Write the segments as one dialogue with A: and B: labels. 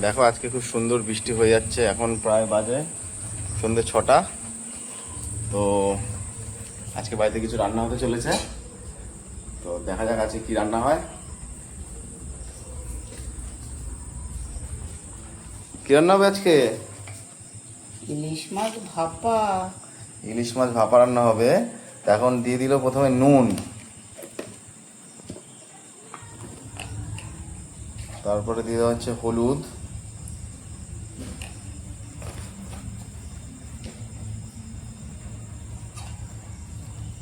A: দেখো আজকে খুব সুন্দর বৃষ্টি হয়ে যাচ্ছে। এখন প্রায় বাজে সন্ধ্যে 6টা। তো আজকে বাড়িতে কিছু রান্না হতে চলেছে, তো দেখা যাক আজকে কি রান্না হয়। কি রান্না হবে আজকে?
B: ইলিশ মাছ ভাপা।
A: ইলিশ মাছ ভাপা রান্না হবে। এখন দিয়ে দিল প্রথমে নুন, তারপরে দিয়ে দেওয়া হচ্ছে হলুদ,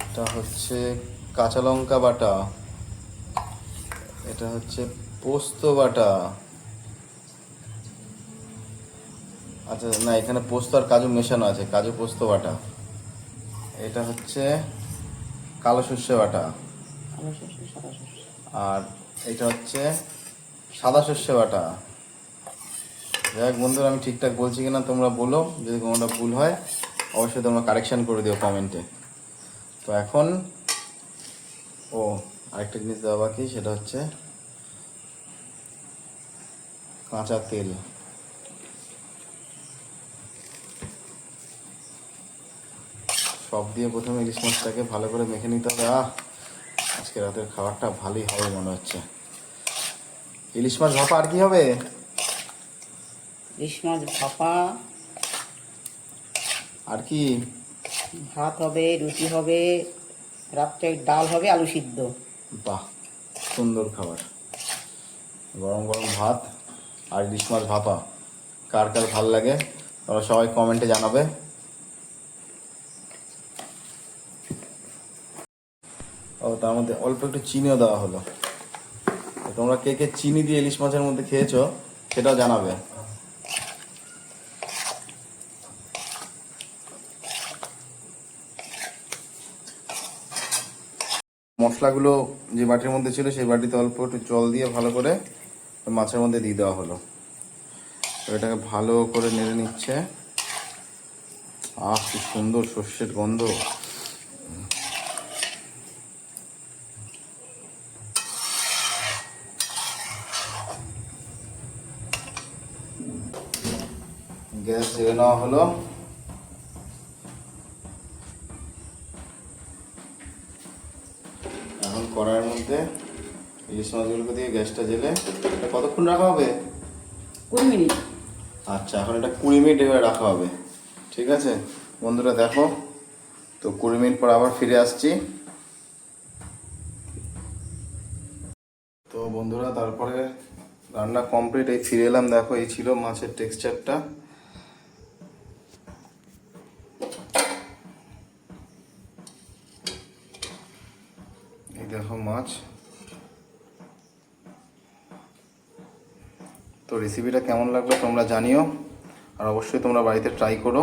A: এটা হচ্ছে কাঁচা লঙ্কা বাটা, এটা হচ্ছে পোস্ত বাটা। আচ্ছা না, এখানে পোস্ত আর কাজু মেশানো আছে, কাজু পোস্ত বাটা। এটা হচ্ছে কালো সর্ষে বাটা,
B: কালো সর্ষে, সাদা সর্ষে।
A: আর এটা হচ্ছে সাদা সর্ষে বাটা। যাই হোক বন্ধুরা, আমি ঠিকঠাক বলছি কিনা তোমরা বলো, যদি কোনোটা ভুল হয় অবশ্যই তোমরা কারেকশান করে দিও কমেন্টে। তো এখন আরেকটা জিনিস দেওয়া বাকি, সেটা হচ্ছে কাঁচা তেল। সব দিয়ে প্রথমে ইলিশ মাছটাকে ভালো করে মেখে নিতে হবে। আজকে রাতের খাবারটা ভালোই হবে মনে হচ্ছে। ইলিশ মাছ ভাপা, আর কি হবে?
B: ইলিশ মাছ ভাপা,
A: আর কি?
B: ভাত হবে, রুটি হবে, রাত্রে ডাল হবে, আলু সিদ্ধ।
A: বাহ, সুন্দর খাবার। গরম গরম ভাত আর ইলিশ মাছ ভাপা, কার কার ভাল লাগে তোমরা সবাই কমেন্টে জানাবে। তার মধ্যে অল্প একটু চিনিও দেওয়া হলো। তোমরা কে কে চিনি দিয়ে ইলিশ মাছের মধ্যে খেয়েছো সেটাও জানাবে। মশলাগুলো যে বাটির মধ্যে ছিল সেই বাটিতে অল্প একটু জল দিয়ে ভালো করে মাছের মধ্যে দিয়ে দেওয়া হলো। এটাকে ভালো করে নেড়ে নিচ্ছে। কি সুন্দর সর্ষের গন্ধ। গ্যাস জেলে নেওয়া হলো। এখন কড়াইয়ের মধ্যে ইলিশ মাছগুলোকে দিয়ে গ্যাসটা জেলে এটা কতক্ষণ রাখা হবে?
B: 20 মিনিট।
A: আচ্ছা, এখন এটা 20 মিনিট এভাবে রাখা হবে। ঠিক আছে বন্ধুরা, দেখো তো 20 মিনিট পর আবার ফিরে আসছি। তো বন্ধুরা, তারপরে রান্না কমপ্লিট, এই ফিরে এলাম। দেখো এই ছিল মাছের টেক্সচারটা। এই দেখো মাছ। তো রেসিপিটা কেমন লাগলো তোমরা জানিও, আর অবশ্যই তোমরা বাড়িতে ট্রাই করো।